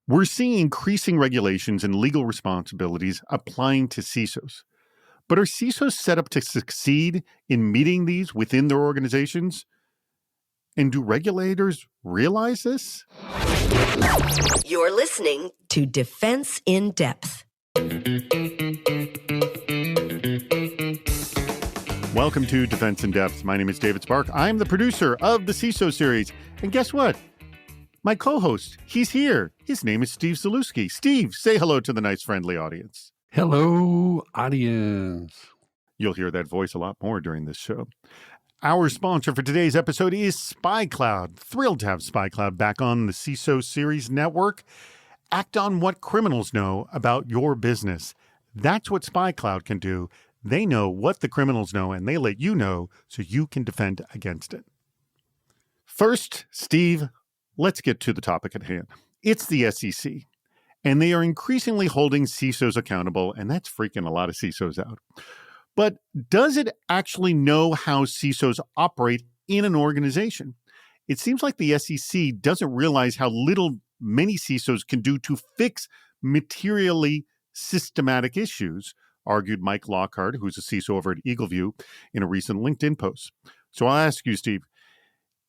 We're seeing increasing regulations and legal responsibilities applying to CISOs. But are CISOs set up to succeed in meeting these within their organizations? And do regulators realize this? You're listening to Defense in Depth. Welcome to Defense in Depth. My name is David Spark. I'm the producer of the CISO series. And guess what? My co-host, he's here. His name is Steve Zalewski. Steve, say hello to the nice, friendly audience. Hello, audience. You'll hear that voice a lot more during this show. Our sponsor for today's episode is SpyCloud. Thrilled to have SpyCloud back on the CISO series network. Act on what criminals know about your business. That's what SpyCloud can do. They know what the criminals know, and they let you know so you can defend against it. First, Steve, let's get to the topic at hand. It's the SEC, and they are increasingly holding CISOs accountable, and that's freaking a lot of CISOs out. But does it actually know how CISOs operate in an organization? It seems like the SEC doesn't realize how little many CISOs can do to fix materially systematic issues, argued Mike Lockhart, who's a CISO over at Eagleview, in a recent LinkedIn post. So I'll ask you, Steve,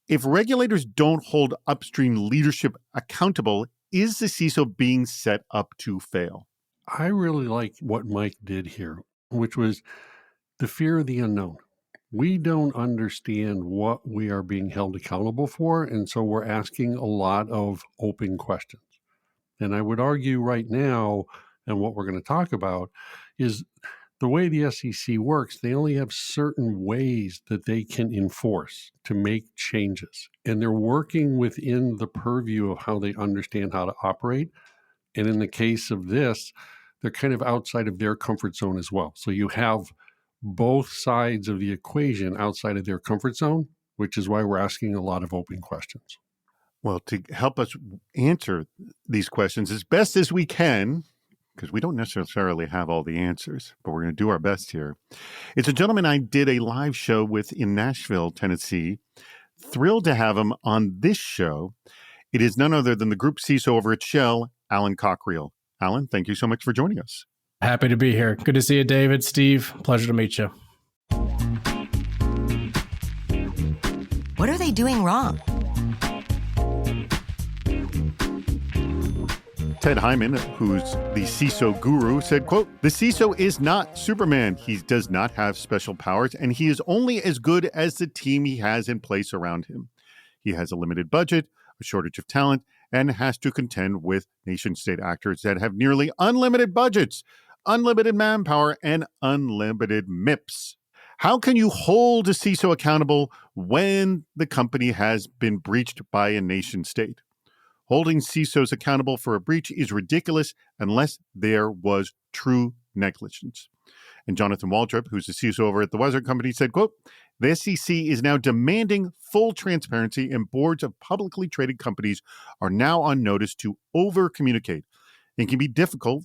if regulators don't hold upstream leadership accountable, is the CISO being set up to fail? I really like what Mike did here, which was the fear of the unknown. We don't understand what we are being held accountable for, and so we're asking a lot of open questions. And I would argue right now, and what we're going to talk about, is the way the SEC works, they only have certain ways that they can enforce to make changes. And they're working within the purview of how they understand how to operate. And in the case of this, they're kind of outside of their comfort zone as well. So you have both sides of the equation outside of their comfort zone, which is why we're asking a lot of open questions. Well, to help us answer these questions as best as we can, because we don't necessarily have all the answers, but we're going to do our best here. It's a gentleman I did a live show with in Nashville, Tennessee. Thrilled to have him on this show. It is none other than the group CISO over at Shell, Alan Cockriel. Alan, thank you so much for joining us. Happy to be here. Good to see you, David, Steve. Pleasure to meet you. What are they doing wrong? Ted Hyman, who's the CISO guru, said, quote, "The CISO is not Superman. He does not have special powers, and he is only as good as the team he has in place around him. He has a limited budget, a shortage of talent, and has to contend with nation-state actors that have nearly unlimited budgets, unlimited manpower, and unlimited MIPS. How can you hold a CISO accountable when the company has been breached by a nation-state? Holding CISOs accountable for a breach is ridiculous unless there was true negligence." And Jonathan Waltrip, who's the CISO over at the Wizard Company, said, quote, "The SEC is now demanding full transparency, and boards of publicly traded companies are now on notice to over-communicate. It can be difficult,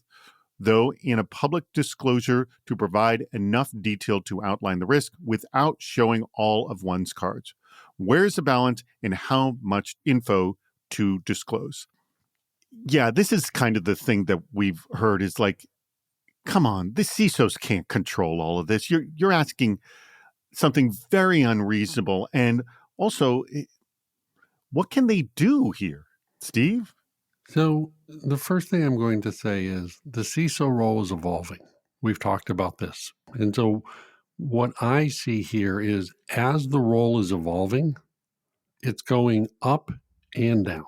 though, in a public disclosure to provide enough detail to outline the risk without showing all of one's cards. Where's the balance in how much info to disclose?" Yeah, this is kind of the thing that we've heard is like, come on, the CISOs can't control all of this. You're asking something very unreasonable. And also, what can they do here, Steve? So the first thing I'm going to say is the CISO role is evolving. We've talked about this. And so what I see here is as the role is evolving, it's going up and down,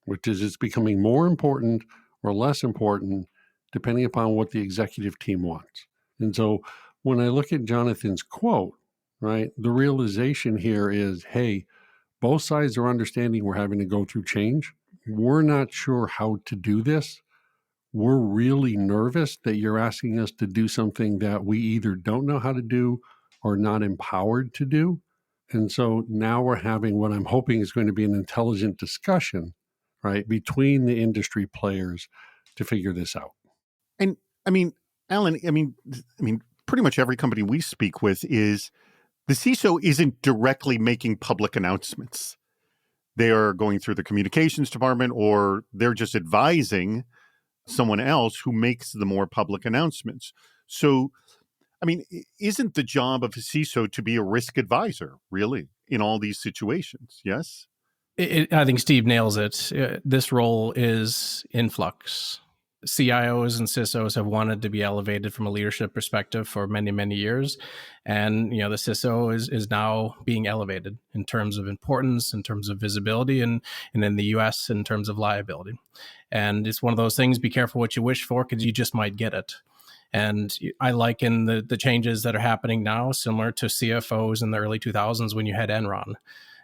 which is it's becoming more important or less important depending upon what the executive team wants. And so when I look at Jonathan's quote, right, the realization here is, hey, both sides are understanding we're having to go through change. We're not sure how to do this. We're really nervous that you're asking us to do something that we either don't know how to do or not empowered to do. And so now we're having what I'm hoping is going to be an intelligent discussion, right, between the industry players to figure this out. And I mean, Alan, pretty much every company we speak with is the CISO isn't directly making public announcements. they are going through the communications department, or they're just advising someone else who makes the more public announcements. So, I mean, isn't the job of a CISO to be a risk advisor, really, in all these situations? Yes? I think Steve nails it. This role is in flux. CIOs and CISOs have wanted to be elevated from a leadership perspective for many, many years. And, the CISO is now being elevated in terms of importance, in terms of visibility, and in the US in terms of liability. And it's one of those things, be careful what you wish for, because you just might get it. And I liken the changes that are happening now similar to CFOs in the early 2000s when you had Enron.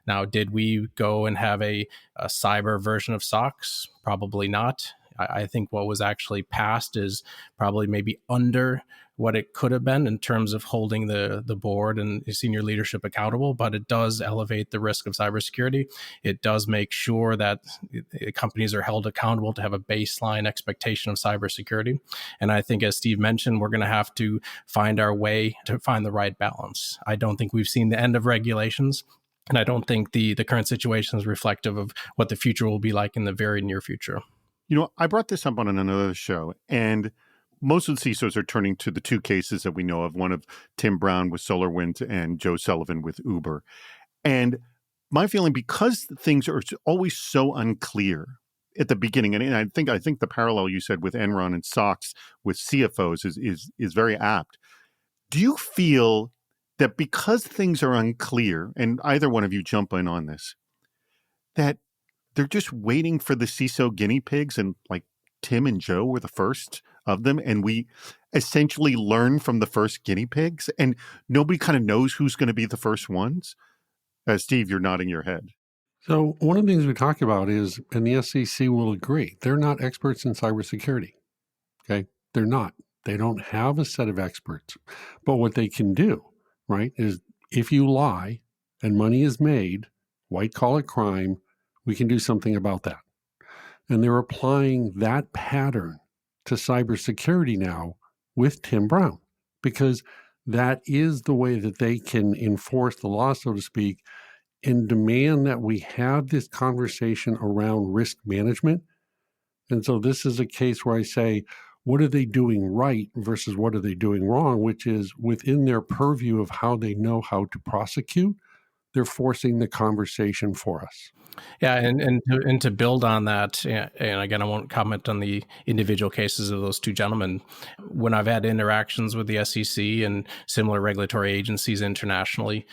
Now, did we go and have a cyber version of SOX? Probably not. I think what was actually passed is probably maybe under what it could have been in terms of holding the board and senior leadership accountable, but it does elevate the risk of cybersecurity. It does make sure that companies are held accountable to have a baseline expectation of cybersecurity. And I think, as Steve mentioned, we're going to have to find our way to find the right balance. I don't think we've seen the end of regulations. And I don't think the current situation is reflective of what the future will be like in the very near future. I brought this up on another show, and most of the CISOs are turning to the two cases that we know of, one of Tim Brown with SolarWinds and Joe Sullivan with Uber. And my feeling, because things are always so unclear at the beginning, and I think the parallel you said with Enron and SOX with CFOs is very apt. Do you feel that because things are unclear, and either one of you jump in on this, that they're just waiting for the CISO guinea pigs, and like Tim and Joe were the first of them, and we essentially learn from the first guinea pigs, and nobody kind of knows who's going to be the first ones? Steve, you're nodding your head. So one of the things we talk about is, and the SEC will agree, they're not experts in cybersecurity. Okay, they're not. They don't have a set of experts. But what they can do, right, is if you lie and money is made, white collar crime, we can do something about that. And they're applying that pattern to cybersecurity now with Tim Brown, because that is the way that they can enforce the law, so to speak, and demand that we have this conversation around risk management. And so this is a case where I say, what are they doing right versus what are they doing wrong, which is within their purview of how they know how to prosecute. They're forcing the conversation for us. Yeah, and to build on that, and again, I won't comment on the individual cases of those two gentlemen. When I've had interactions with the SEC and similar regulatory agencies internationally,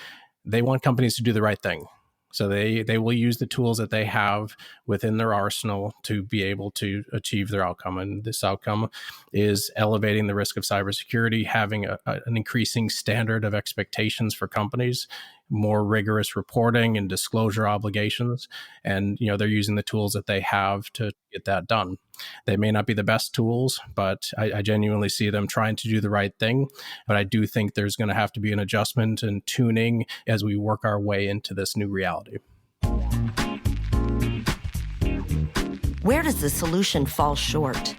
they want companies to do the right thing. So they will use the tools that they have within their arsenal to be able to achieve their outcome. And this outcome is elevating the risk of cybersecurity, having an increasing standard of expectations for companies, more rigorous reporting and disclosure obligations. And, they're using the tools that they have to get that done. They may not be the best tools, but I genuinely see them trying to do the right thing. But I do think there's going to have to be an adjustment and tuning as we work our way into this new reality. Where does the solution fall short?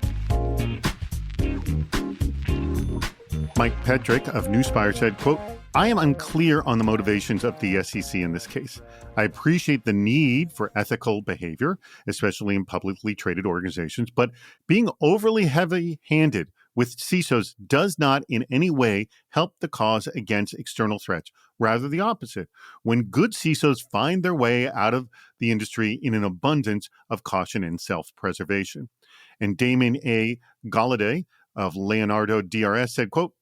Mike Petrick of Newspire said, quote, I am unclear on the motivations of the SEC in this case. I appreciate the need for ethical behavior, especially in publicly traded organizations, but being overly heavy-handed with CISOs does not in any way help the cause against external threats. Rather the opposite. When good CISOs find their way out of the industry in an abundance of caution and self-preservation. And Damon A. Galladay of Leonardo DRS said, quote,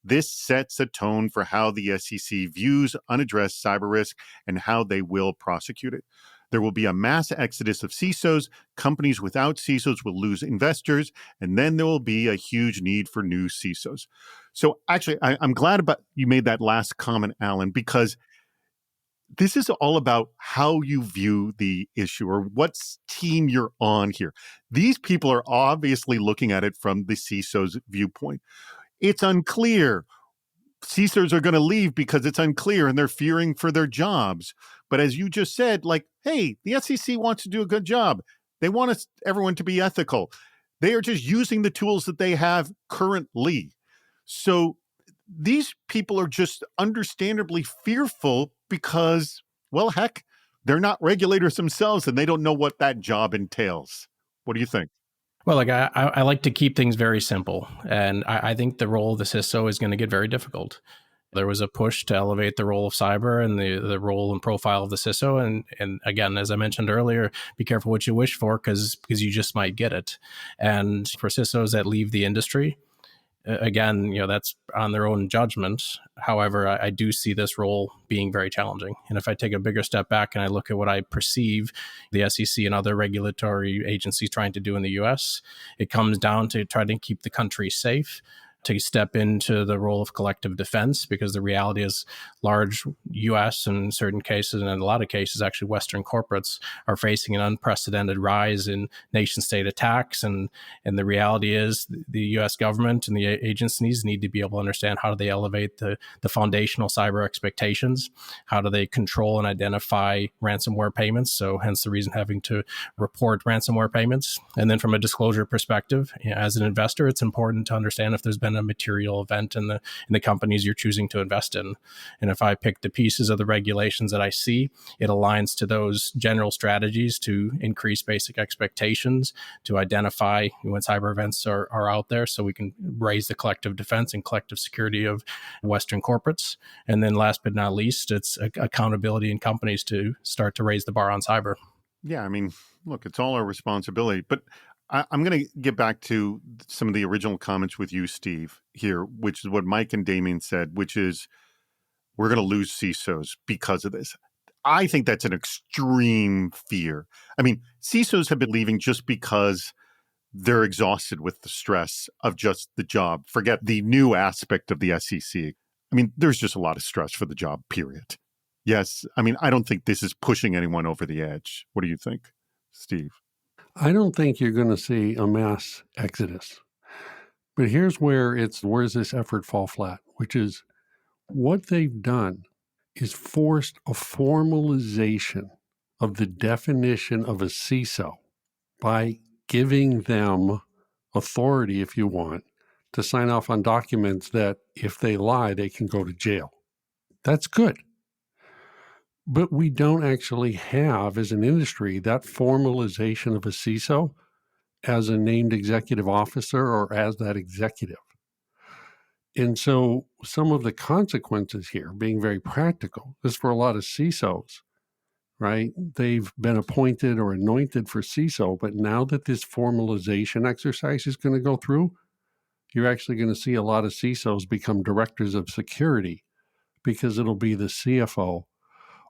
this sets a tone for how the SEC views unaddressed cyber risk and how they will prosecute it. There will be a mass exodus of CISOs. Companies without CISOs will lose investors, and then there will be a huge need for new CISOs. So actually, I'm glad about you made that last comment, Alan, because this is all about how you view the issue or what team you're on here. These people are obviously looking at it from the CISO's viewpoint. It's unclear. CISOs are going to leave because it's unclear and they're fearing for their jobs. But as you just said, like, hey, the SEC wants to do a good job. They want everyone to be ethical. They are just using the tools that they have currently. So these people are just understandably fearful because, well, heck, they're not regulators themselves and they don't know what that job entails. What do you think? Well, like I like to keep things very simple, and I think the role of the CISO is going to get very difficult. There was a push to elevate the role of cyber and the role and profile of the CISO, and again, as I mentioned earlier, be careful what you wish for because you just might get it. And for CISOs that leave the industry, again, that's on their own judgment. However, I do see this role being very challenging. And if I take a bigger step back and I look at what I perceive the SEC and other regulatory agencies trying to do in the US, it comes down to trying to keep the country safe, to step into the role of collective defense, because the reality is large US and in certain cases, and in a lot of cases, actually Western corporates are facing an unprecedented rise in nation state attacks. And the reality is the US government and the agencies need to be able to understand how do they elevate the foundational cyber expectations? How do they control and identify ransomware payments? So hence the reason having to report ransomware payments. And then from a disclosure perspective, as an investor, it's important to understand if there's been a material event in the companies you're choosing to invest in. And if I pick the pieces of the regulations that I see, it aligns to those general strategies to increase basic expectations, to identify when cyber events are out there so we can raise the collective defense and collective security of Western corporates. And then last but not least, it's accountability in companies to start to raise the bar on cyber. Yeah, I mean, look, it's all our responsibility. But I'm going to get back to some of the original comments with you, Steve, here, which is what Mike and Damien said, which is we're going to lose CISOs because of this. I think that's an extreme fear. I mean, CISOs have been leaving just because they're exhausted with the stress of just the job. Forget the new aspect of the SEC. I mean, there's just a lot of stress for the job, period. Yes. I mean, I don't think this is pushing anyone over the edge. What do you think, Steve? I don't think you're going to see a mass exodus. But here's where's this effort fall flat, which is what they've done is forced a formalization of the definition of a CISO by giving them authority, if you want, to sign off on documents that if they lie, they can go to jail. That's good. But we don't actually have, as an industry, that formalization of a CISO as a named executive officer or as that executive. And so some of the consequences here, being very practical, is for a lot of CISOs, right? They've been appointed or anointed for CISO, but now that this formalization exercise is going to go through, you're actually going to see a lot of CISOs become directors of security because it'll be the CFO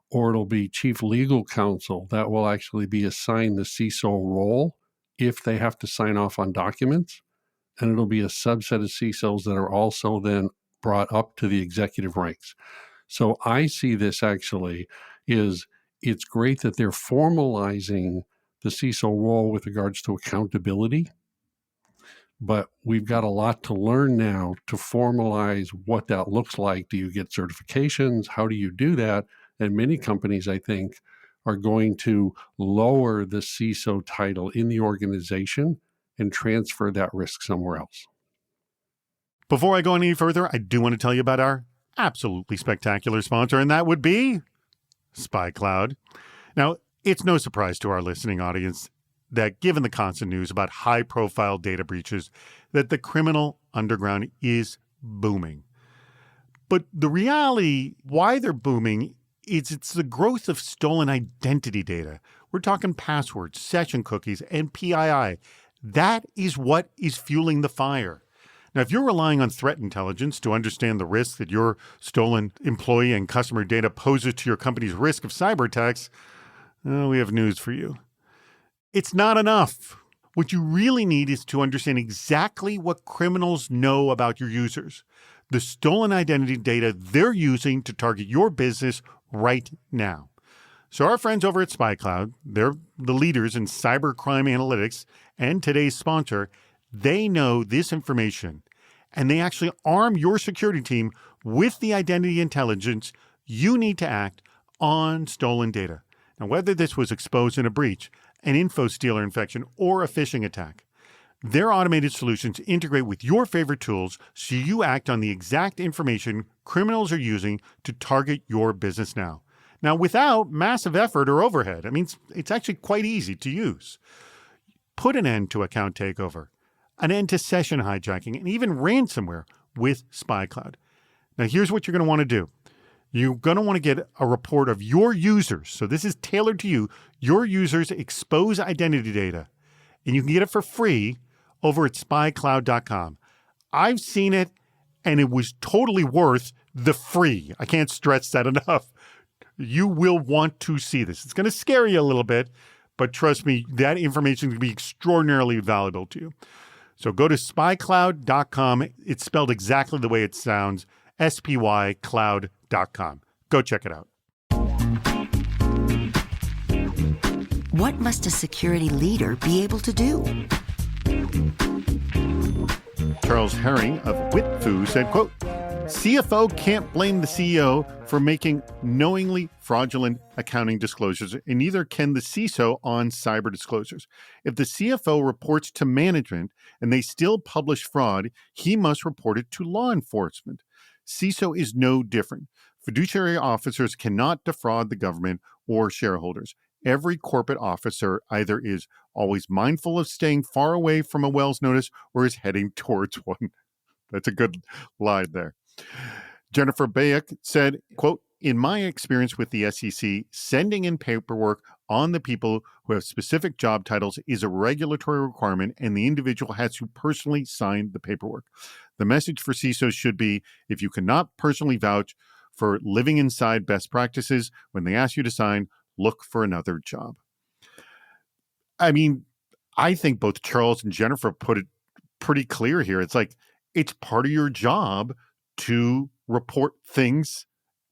or it'll be chief legal counsel that will actually be assigned the CISO role if they have to sign off on documents. And it'll be a subset of CISOs that are also then brought up to the executive ranks. So I see this actually it's great that they're formalizing the CISO role with regards to accountability, but we've got a lot to learn now to formalize what that looks like. Do you get certifications? How do you do that? And many companies, I think, are going to lower the CISO title in the organization and transfer that risk somewhere else. Before I go any further, I do want to tell you about our absolutely spectacular sponsor, and that would be SpyCloud. Now, it's no surprise to our listening audience that given the constant news about high-profile data breaches, that the criminal underground is booming. But the reality, why they're booming, it's the growth of stolen identity data. We're talking passwords, session cookies, and PII. That is what is fueling the fire. Now, if you're relying on threat intelligence to understand the risk that your stolen employee and customer data poses to your company's risk of cyber attacks, we have news for you. It's not enough. What you really need is to understand exactly what criminals know about your users, the stolen identity data they're using to target your business right now. So our friends over at SpyCloud, they're the leaders in cybercrime analytics and today's sponsor. They know this information, and they actually arm your security team with the identity intelligence you need to act on stolen data. Now, whether this was exposed in a breach, an info stealer infection, or a phishing attack, their automated solutions integrate with your favorite tools so you act on the exact information criminals are using to target your business now. Now, without massive effort or overhead. I mean, it's actually quite easy to use. Put an end to account takeover, an end to session hijacking, and even ransomware with SpyCloud. Now, here's what you're going to want to do. You're going to want to get a report of your users. So this is tailored to you. Your users' expose identity data. And you can get it for free over at spycloud.com. I've seen it, and it was totally worth the free. I can't stress that enough. You will want to see this. It's going to scare you a little bit, but trust me, that information is going to be extraordinarily valuable to you. So go to spycloud.com. It's spelled exactly the way it sounds, spycloud.com. Go check it out. What must a security leader be able to do? Charles Herring of Witfu said, quote, CFO can't blame the CEO for making knowingly fraudulent accounting disclosures, and neither can the CISO on cyber disclosures. If the CFO reports to management and they still publish fraud, he must report it to law enforcement. CISO is no different. Fiduciary officers cannot defraud the government or shareholders. Every corporate officer either is always mindful of staying far away from a Wells notice or is heading towards one. That's a good line there. Jennifer Bayek said, quote, in my experience with the SEC, sending in paperwork on the people who have specific job titles is a regulatory requirement, and the individual has to personally sign the paperwork. The message for CISOs should be, if you cannot personally vouch for living inside best practices, when they ask you to sign, look for another job. I mean, I think both Charles and Jennifer put it pretty clear here. It's like, it's part of your job to report things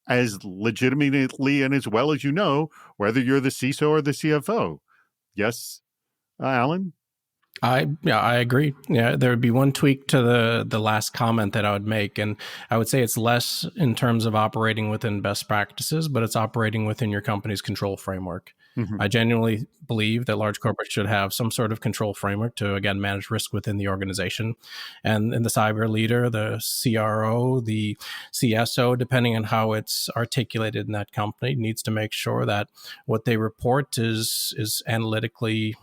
as legitimately and as well as you know, whether you're the CISO or the CFO. Yes, Alan? I agree. Yeah, there would be one tweak to the last comment that I would make, and I would say it's less in terms of operating within best practices, but it's operating within your company's control framework. Mm-hmm. I genuinely believe that large corporates should have some sort of control framework to, again, manage risk within the organization. And the cyber leader, the CRO, the CSO, depending on how it's articulated in that company, needs to make sure that what they report is analytically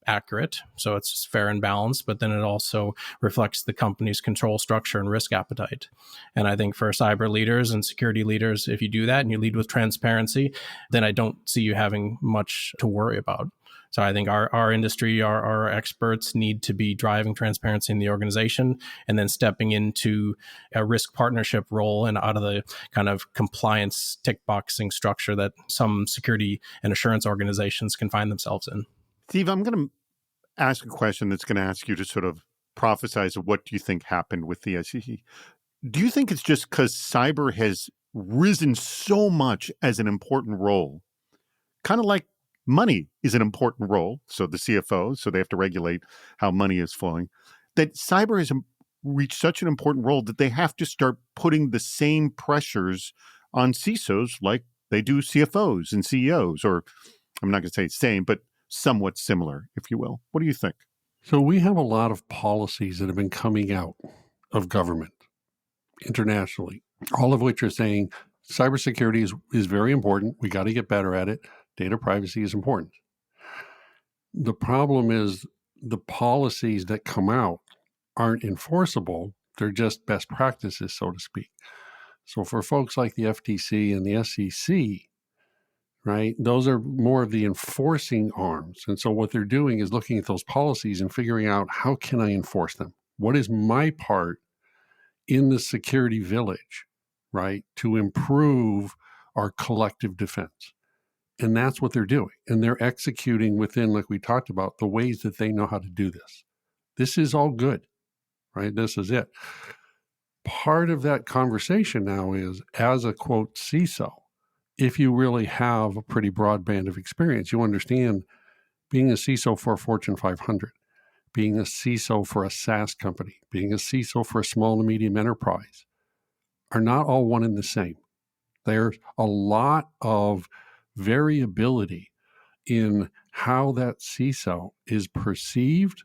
accurate, so it's fair and balanced, but then it also reflects the company's control structure and risk appetite. And I think for cyber leaders and security leaders, if you do that and you lead with transparency, then I don't see you having much to worry about. So I think our industry, our experts need to be driving transparency in the organization and then stepping into a risk partnership role and out of the kind of compliance tick boxing structure that some security and assurance organizations can find themselves in. Steve, I'm going to ask a question that's going to ask you to sort of prophesize what do you think happened with the SEC. Do you think it's just because cyber has risen so much as an important role, kind of like money is an important role, so the CFO, so they have to regulate how money is flowing, that cyber has reached such an important role that they have to start putting the same pressures on CISOs like they do CFOs and CEOs, or I'm not going to say same, but somewhat similar, if you will. What do you think? So we have a lot of policies that have been coming out of government internationally, all of which are saying cybersecurity is very important. We got to get better at it. Data privacy is important. The problem is the policies that come out aren't enforceable. They're just best practices, so to speak. So for folks like the FTC and the SEC, right, those are more of the enforcing arms. And so what they're doing is looking at those policies and figuring out, how can I enforce them? What is my part in the security village, right, to improve our collective defense? And that's what they're doing. And they're executing within, like we talked about, the ways that they know how to do this. This is all good, right? This is it. Part of that conversation now is, as a quote CISO, if you really have a pretty broad band of experience, you understand being a CISO for a Fortune 500, being a CISO for a SaaS company, being a CISO for a small to medium enterprise are not all one and the same. There's a lot of variability in how that CISO is perceived,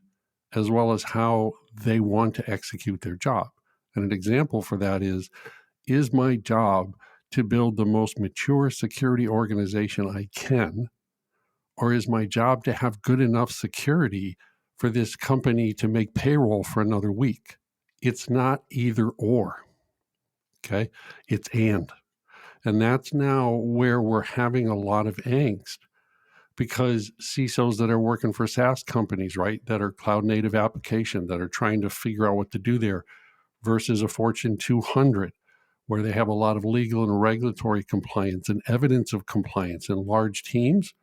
as well as how they want to execute their job. And an example for that is my job to build the most mature security organization I can? Or is my job to have good enough security for this company to make payroll for another week? It's not either or, okay? It's and. And that's now where we're having a lot of angst, because CISOs that are working for SaaS companies, right, that are cloud native application, that are trying to figure out what to do there, versus a Fortune 200, where they have a lot of legal and regulatory compliance and evidence of compliance and large teams,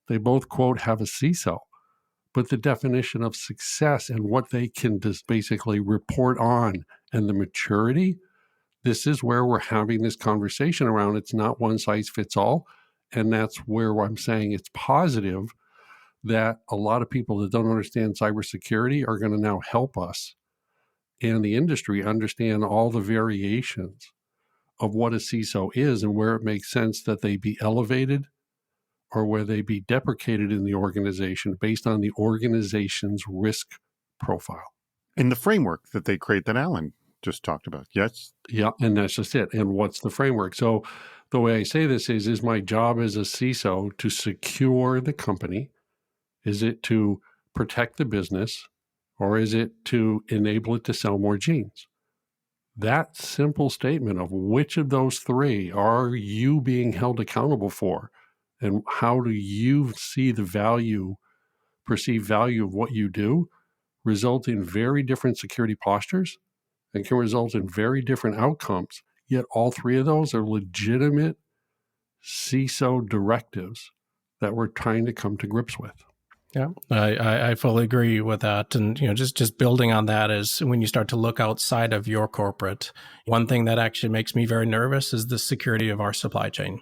they both, quote, have a CISO. But the definition of success and what they can just basically report on and the maturity, this is where we're having this conversation around. It's not one size fits all. And that's where I'm saying it's positive that a lot of people that don't understand cybersecurity are going to now help us and the industry understand all the variations of what a CISO is and where it makes sense that they be elevated or where they be deprecated in the organization based on the organization's risk profile. In the framework that they create that Alan just talked about. Yes. Yeah, and that's just it. And what's the framework? So the way I say this is my job as a CISO to secure the company? Is it to protect the business? Or is it to enable it to sell more jeans? That simple statement of which of those three are you being held accountable for? And how do you see the value, perceived value of what you do, result in very different security postures and can result in very different outcomes. Yet all three of those are legitimate CISO directives that we're trying to come to grips with. Yeah, I fully agree with that. And, just building on that is when you start to look outside of your corporate, one thing that actually makes me very nervous is the security of our supply chain.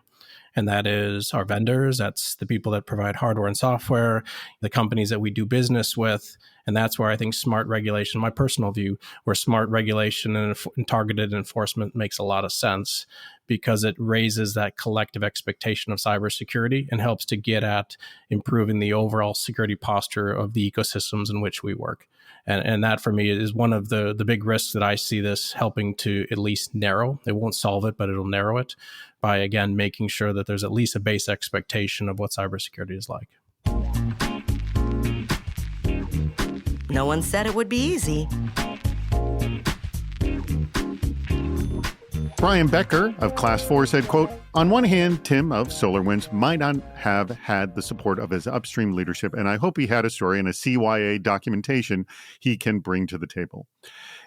And that is our vendors. That's the people that provide hardware and software, the companies that we do business with. And that's where I think smart regulation, my personal view, where smart regulation and targeted enforcement makes a lot of sense, because it raises that collective expectation of cybersecurity and helps to get at improving the overall security posture of the ecosystems in which we work. And that for me is one of the big risks that I see this helping to at least narrow. It won't solve it, but it'll narrow it by, again, making sure that there's at least a base expectation of what cybersecurity is like. No one said it would be easy. Brian Becker of Class 4 said, quote, "On one hand, Tim of SolarWinds might not have had the support of his upstream leadership, and I hope he had a story and a CYA documentation he can bring to the table.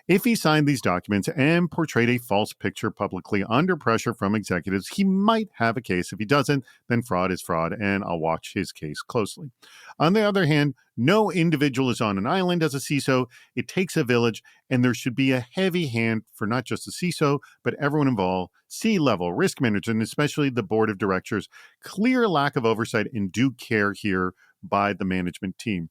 If he signed these documents and portrayed a false picture publicly under pressure from executives, he might have a case. If he doesn't, then fraud is fraud, and I'll watch his case closely. On the other hand, no individual is on an island as a CISO. It takes a village, and there should be a heavy hand for not just the CISO, but everyone involved, C-level, risk managers, and especially the board of directors. Clear lack of oversight and due care here by the management team."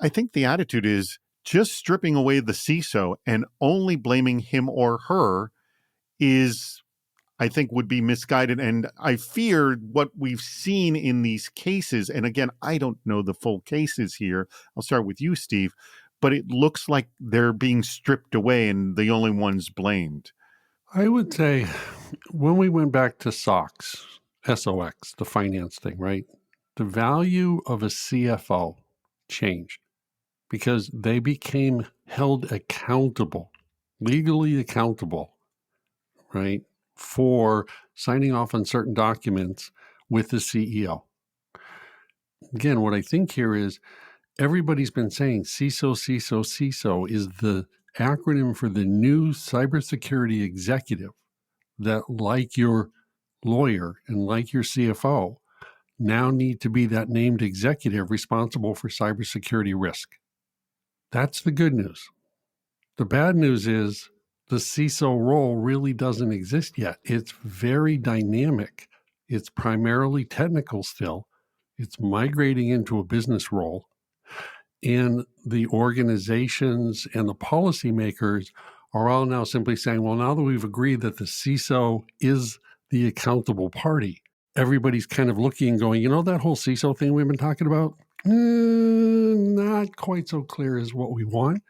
I think the attitude is just stripping away the CISO and only blaming him or her is, I think, would be misguided. And I fear what we've seen in these cases, and again, I don't know the full cases here. I'll start with you, Steve, but it looks like they're being stripped away and the only ones blamed. I would say when we went back to SOX, SOX, the finance thing, right? The value of a CFO changed because they became held accountable, legally accountable, right, for signing off on certain documents with the CEO. Again, what I think here is everybody's been saying CISO, CISO, CISO is the acronym for the new cybersecurity executive that, like your lawyer and like your CFO, now need to be that named executive responsible for cybersecurity risk. That's the good news. The bad news is the CISO role really doesn't exist yet. It's very dynamic. It's primarily technical still. It's migrating into a business role. And the organizations and the policymakers are all now simply saying, well, now that we've agreed that the CISO is the accountable party, everybody's kind of looking and going, that whole CISO thing we've been talking about, not quite so clear as what we want.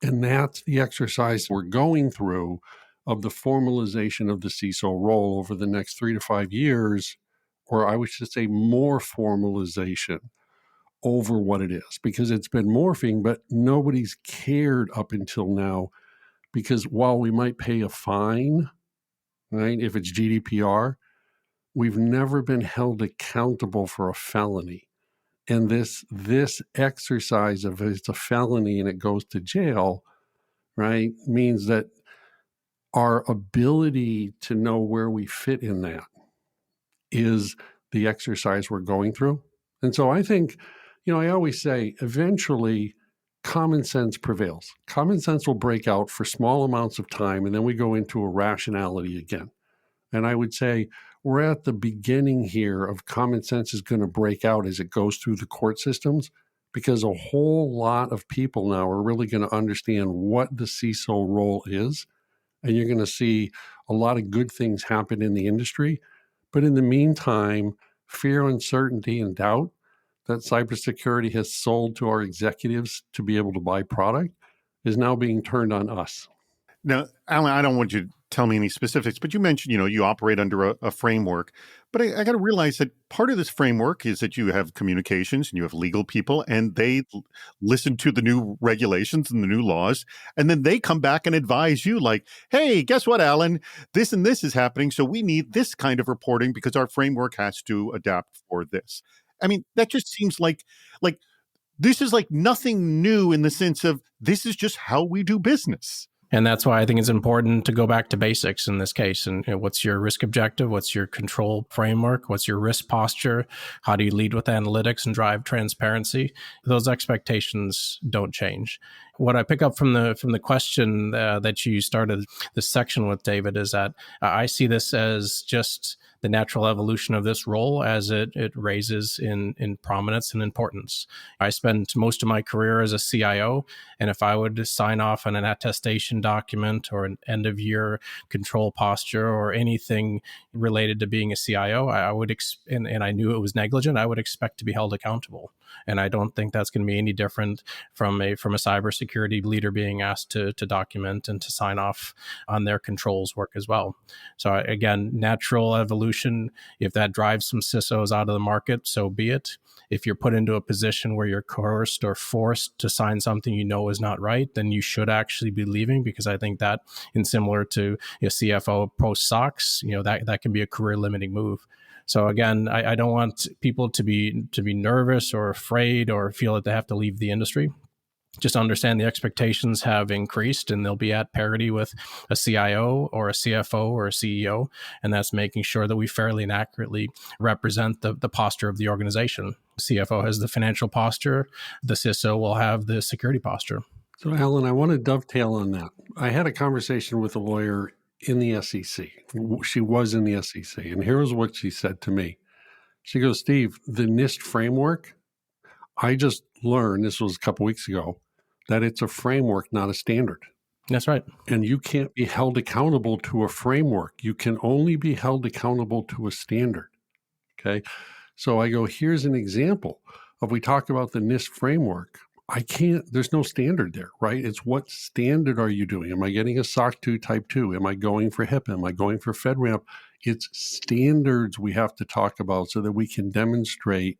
And that's the exercise we're going through of the formalization of the CISO role over the next 3 to 5 years, or I should say more formalization over what it is, because it's been morphing, but nobody's cared up until now. Because while we might pay a fine, right, if it's GDPR, we've never been held accountable for a felony. And this exercise of it's a felony and it goes to jail, right, means that our ability to know where we fit in that is the exercise we're going through. And so I think, I always say eventually common sense prevails. Common sense will break out for small amounts of time, and then we go into irrationality again. And I would say we're at the beginning here of common sense is going to break out as it goes through the court systems, because a whole lot of people now are really going to understand what the CISO role is. And you're going to see a lot of good things happen in the industry. But in the meantime, fear, uncertainty, and doubt that cybersecurity has sold to our executives to be able to buy product is now being turned on us. Now, Alan, I don't want you to tell me any specifics, but you mentioned, you operate under a framework. But I got to realize that part of this framework is that you have communications and you have legal people, and they listen to the new regulations and the new laws. And then they come back and advise you like, hey, guess what, Alan? This and this is happening. So we need this kind of reporting because our framework has to adapt for this. I mean, that just seems like this is like nothing new in the sense of this is just how we do business. And that's why I think it's important to go back to basics in this case. And what's your risk objective? What's your control framework? What's your risk posture? How do you lead with analytics and drive transparency? Those expectations don't change. What I pick up from the question that you started this section with, David, is that I see this as just the natural evolution of this role as it raises in prominence and importance. I spent most of my career as a CIO, and if I would sign off on an attestation document or an end-of-year control posture or anything related to being a CIO, I would and I knew it was negligent, I would expect to be held accountable. And I don't think that's going to be any different from a cybersecurity leader being asked to document and to sign off on their controls work as well. So again, natural evolution. If that drives some CISOs out of the market, so be it. If you're put into a position where you're coerced or forced to sign something you know is not right, then you should actually be leaving, because I think that, in similar to a CFO post SOX, that can be a career limiting move. So again, I don't want people to be nervous or afraid or feel that they have to leave the industry. Just understand the expectations have increased, and they'll be at parity with a CIO or a CFO or a CEO. And that's making sure that we fairly and accurately represent the posture of the organization. CFO has the financial posture. The CISO will have the security posture. So, Alan, I want to dovetail on that. I had a conversation with a lawyer in the SEC. She was in the SEC. And here's what she said to me. She goes, Steve, the NIST framework, I just learned, this was a couple weeks ago, that it's a framework, not a standard. That's right. And you can't be held accountable to a framework. You can only be held accountable to a standard. Okay. So I go, here's an example of, we talk about the NIST framework. There's no standard there, right? It's what standard are you doing? Am I getting a SOC 2 type 2? Am I going for HIPAA? Am I going for FedRAMP? It's standards we have to talk about so that we can demonstrate,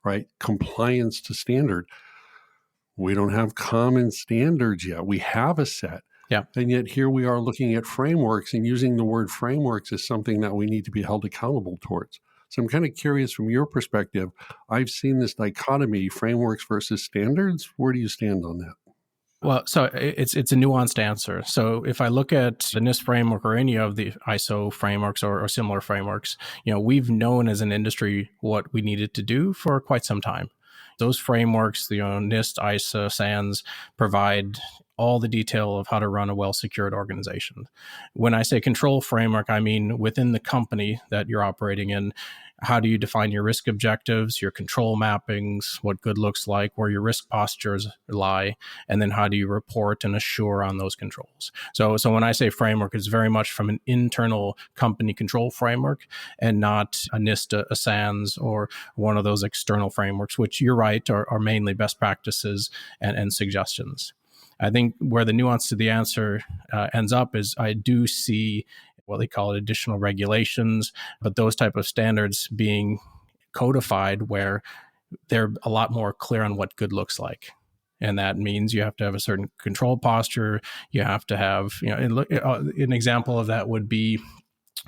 right, compliance to standard. We don't have common standards yet. We have a set. Yeah. And yet here we are looking at frameworks, and using the word frameworks is something that we need to be held accountable towards. So I'm kind of curious from your perspective. I've seen this dichotomy, frameworks versus standards. Where do you stand on that? Well, so it's a nuanced answer. So if I look at the NIST framework or any of the ISO frameworks or similar frameworks, we've known as an industry what we needed to do for quite some time. Those frameworks, NIST, ISO, SANS, provide all the detail of how to run a well-secured organization. When I say control framework, I mean within the company that you're operating in. How do you define your risk objectives, your control mappings, what good looks like, where your risk postures lie, and then how do you report and assure on those controls? So when I say framework, it's very much from an internal company control framework and not a NIST, a SANS, or one of those external frameworks, which you're right, are mainly best practices and suggestions. I think where the nuance to the answer ends up is I do see what they call additional regulations, but those type of standards being codified where they're a lot more clear on what good looks like. And that means you have to have a certain control posture. You have to have, an example of that would be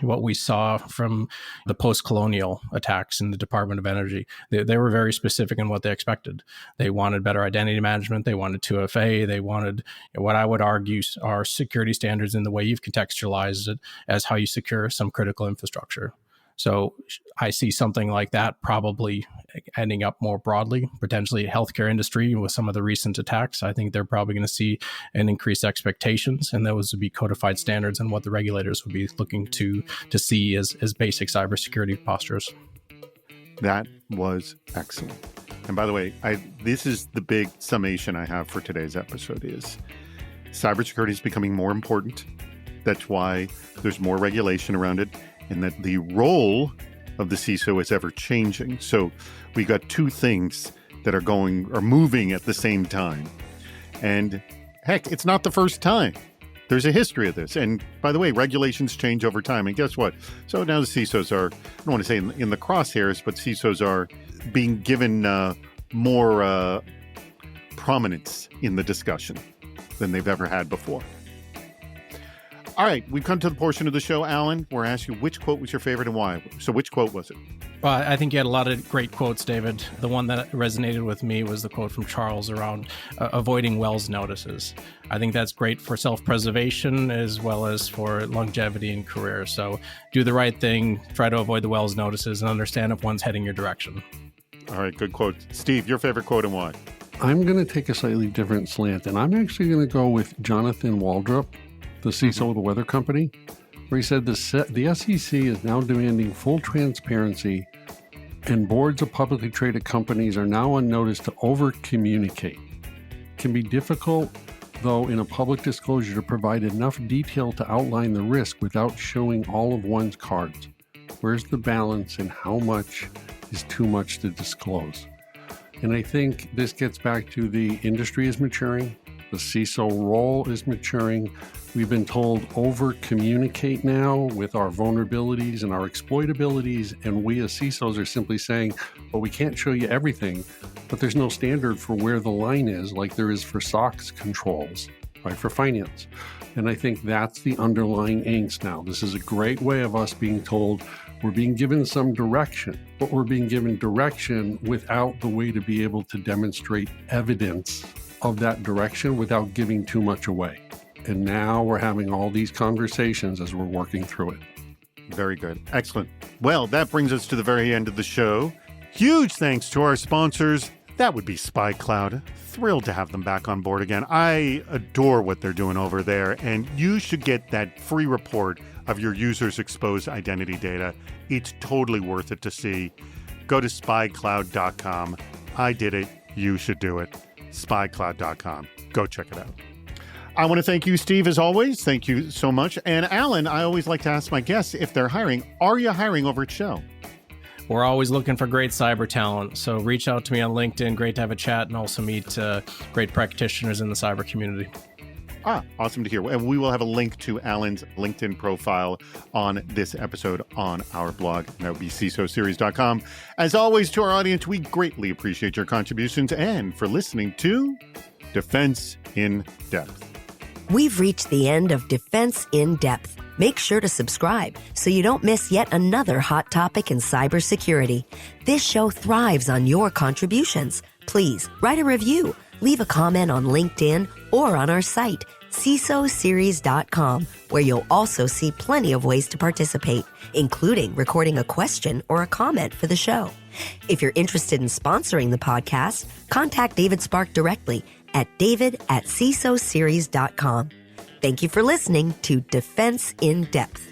what we saw from the post-colonial attacks in the Department of Energy. They were very specific in what they expected. They wanted better identity management. They wanted 2FA. They wanted what I would argue are security standards in the way you've contextualized it as how you secure some critical infrastructure. So I see something like that probably ending up more broadly, potentially healthcare industry with some of the recent attacks. I think they're probably going to see an increased expectations, and those would be codified standards and what the regulators would be looking to see as basic cybersecurity postures. That was excellent. And by the way, this is the big summation I have for today's episode is cybersecurity is becoming more important. That's why there's more regulation around it, and that the role of the CISO is ever changing. So we got two things that are moving at the same time. And heck, it's not the first time. There's a history of this. And by the way, regulations change over time. And guess what? So now the CISOs are, I don't want to say in the crosshairs, but CISOs are being given more prominence in the discussion than they've ever had before. All right, we've come to the portion of the show, Alan, where I ask you which quote was your favorite and why. So which quote was it? Well, I think you had a lot of great quotes, David. The one that resonated with me was the quote from Charles around avoiding Wells notices. I think that's great for self-preservation as well as for longevity in career. So do the right thing, try to avoid the Wells notices, and understand if one's heading your direction. All right, good quote. Steve, your favorite quote and why? I'm going to take a slightly different slant, and I'm actually going to go with Jonathan Waldrop, the CISO of the weather company, where he said the SEC is now demanding full transparency and boards of publicly traded companies are now on notice to over-communicate. It can be difficult, though, in a public disclosure to provide enough detail to outline the risk without showing all of one's cards. Where's the balance and how much is too much to disclose? And I think this gets back to the industry is maturing. The CISO role is maturing. We've been told over-communicate now with our vulnerabilities and our exploitabilities, and we as CISOs are simply saying, well, we can't show you everything, but there's no standard for where the line is like there is for SOX controls, right, for finance. And I think that's the underlying angst now. This is a great way of us being told we're being given some direction, but we're being given direction without the way to be able to demonstrate evidence of that direction without giving too much away. And now we're having all these conversations as we're working through it. Very good. Excellent. Well, that brings us to the very end of the show. Huge thanks to our sponsors. That would be SpyCloud. Thrilled to have them back on board again. I adore what they're doing over there, and you should get that free report of your users' exposed identity data. It's totally worth it to see. Go to spycloud.com. I did it. You should do it. spycloud.com. Go check it out. I want to thank you, Steve, as always. Thank you so much. And Alan, I always like to ask my guests if they're hiring. Are you hiring over at Shell? We're always looking for great cyber talent. So reach out to me on LinkedIn. Great to have a chat and also meet great practitioners in the cyber community. Awesome to hear. And we will have a link to Alan's LinkedIn profile on this episode on our blog. That would be CISOseries.com. As always, to our audience, we greatly appreciate your contributions and for listening to Defense in Depth. We've reached the end of Defense in Depth. Make sure to subscribe so you don't miss yet another hot topic in cybersecurity. This show thrives on your contributions. Please write a review, leave a comment on LinkedIn or on our site, CISOseries.com, where you'll also see plenty of ways to participate, including recording a question or a comment for the show. If you're interested in sponsoring the podcast, contact David Spark directly at david@CISOseries.com. Thank you for listening to Defense in Depth.